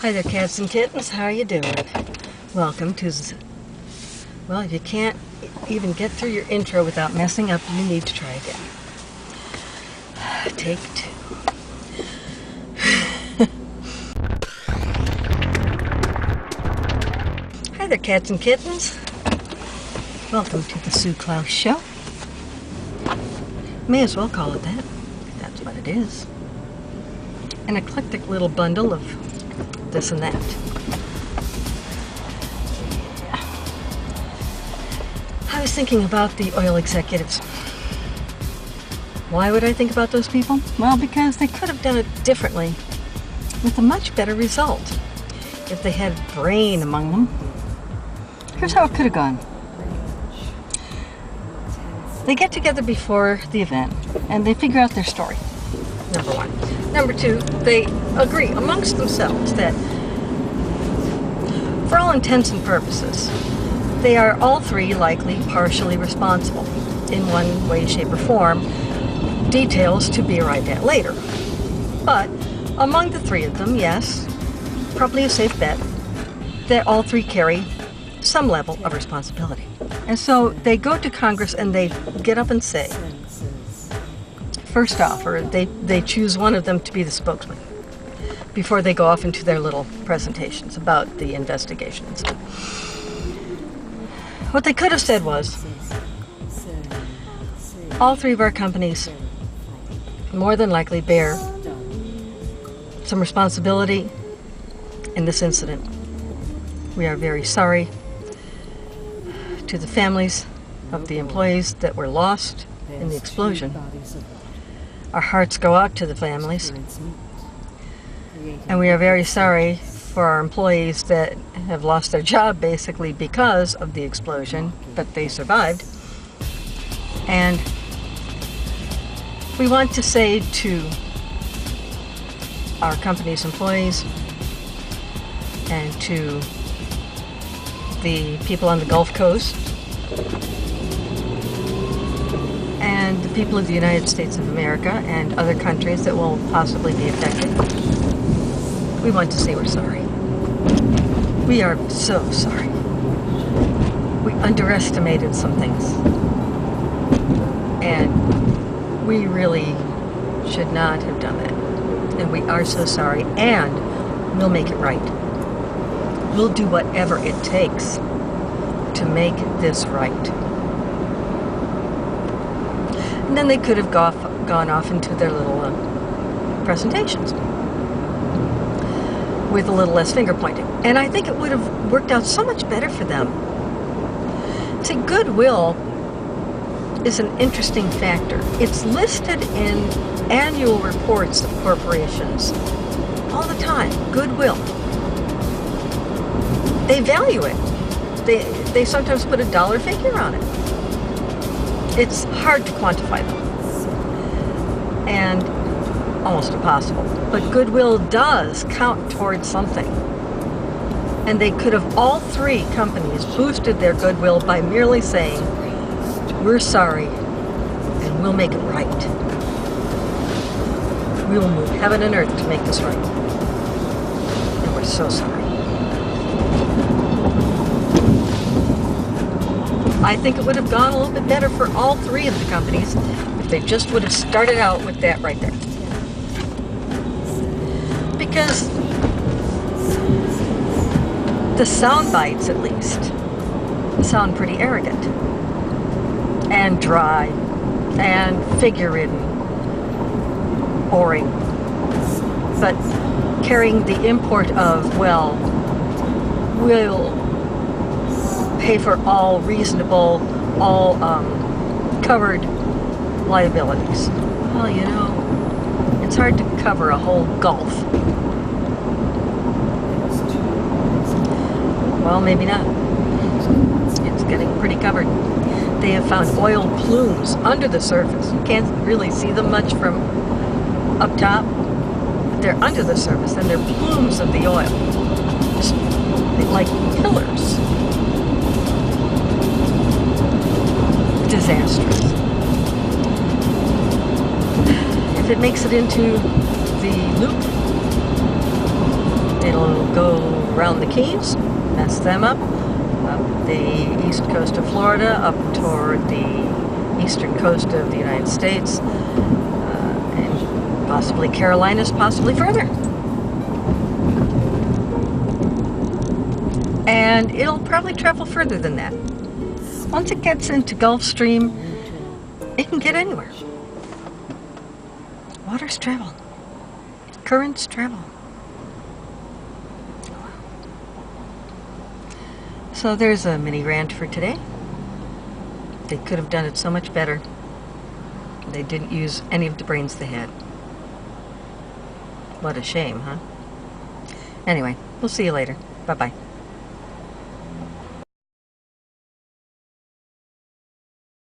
Hi there, cats and kittens. How are you doing? Welcome to... Well, if you can't even get through your intro without messing up, you need to try again. Take two. Hi there, cats and kittens. Welcome to the Sue Klaus Show. May as well call it that. That's what it is. An eclectic little bundle of this and that. I was thinking about the oil executives. Why would I think about those people? Well, because they could have done it differently with a much better result if they had brain among them. Here's how it could have gone. They get together before the event and they figure out their story, number one. Number two, they agree amongst themselves that for all intents and purposes, they are all three likely partially responsible in one way, shape, or form. Details to be arrived at later. But among the three of them, yes, probably a safe bet that all three carry some level of responsibility. And so they go to Congress and they get up and say, first off, or they choose one of them to be the spokesman before they go off into their little presentations about the investigations. What they could have said was, all three of our companies more than likely bear some responsibility in this incident. We are very sorry to the families of the employees that were lost in the explosion. Our hearts go out to the families. And we are very sorry for our employees that have lost their job basically because of the explosion, but they survived. And we want to say to our company's employees and to the people on the Gulf Coast and the people of the United States of America and other countries that will possibly be affected, we want to say we're sorry. We are so sorry. We underestimated some things. And we really should not have done that. And we are so sorry. And we'll make it right. We'll do whatever it takes to make this right. And then they could have gone off into their little presentations with a little less finger pointing. And I think it would have worked out so much better for them. See, goodwill is an interesting factor. It's listed in annual reports of corporations all the time. Goodwill. They value it. They sometimes put a dollar figure on it. It's hard to quantify them. And almost impossible. But goodwill does count towards something. And they could have, all three companies, boosted their goodwill by merely saying, we're sorry, and we'll make it right. We will move heaven and earth to make this right. And we're so sorry. I think it would have gone a little bit better for all three of the companies if they just would have started out with that right there. Because the sound bites, at least, sound pretty arrogant and dry and figure-ridden, boring, but carrying the import of, well, we'll pay for all reasonable, all covered liabilities. Well, you know, it's hard to cover a whole Gulf. Well, maybe not. It's getting pretty covered. They have found oil plumes under the surface. You can't really see them much from up top, but they're under the surface, and they're plumes of the oil. Just like pillars. Disastrous. If it makes it into the loop, It'll go around the Keys, mess them up the east coast of Florida, up toward the eastern coast of the United States, and possibly Carolinas, possibly further. And it'll probably travel further than that. Once it gets into Gulf Stream, it can get anywhere. Waters travel. Currents travel. So there's a mini rant for today. They could have done it so much better. They didn't use any of the brains they had. What a shame, huh? Anyway, we'll see you later. Bye-bye.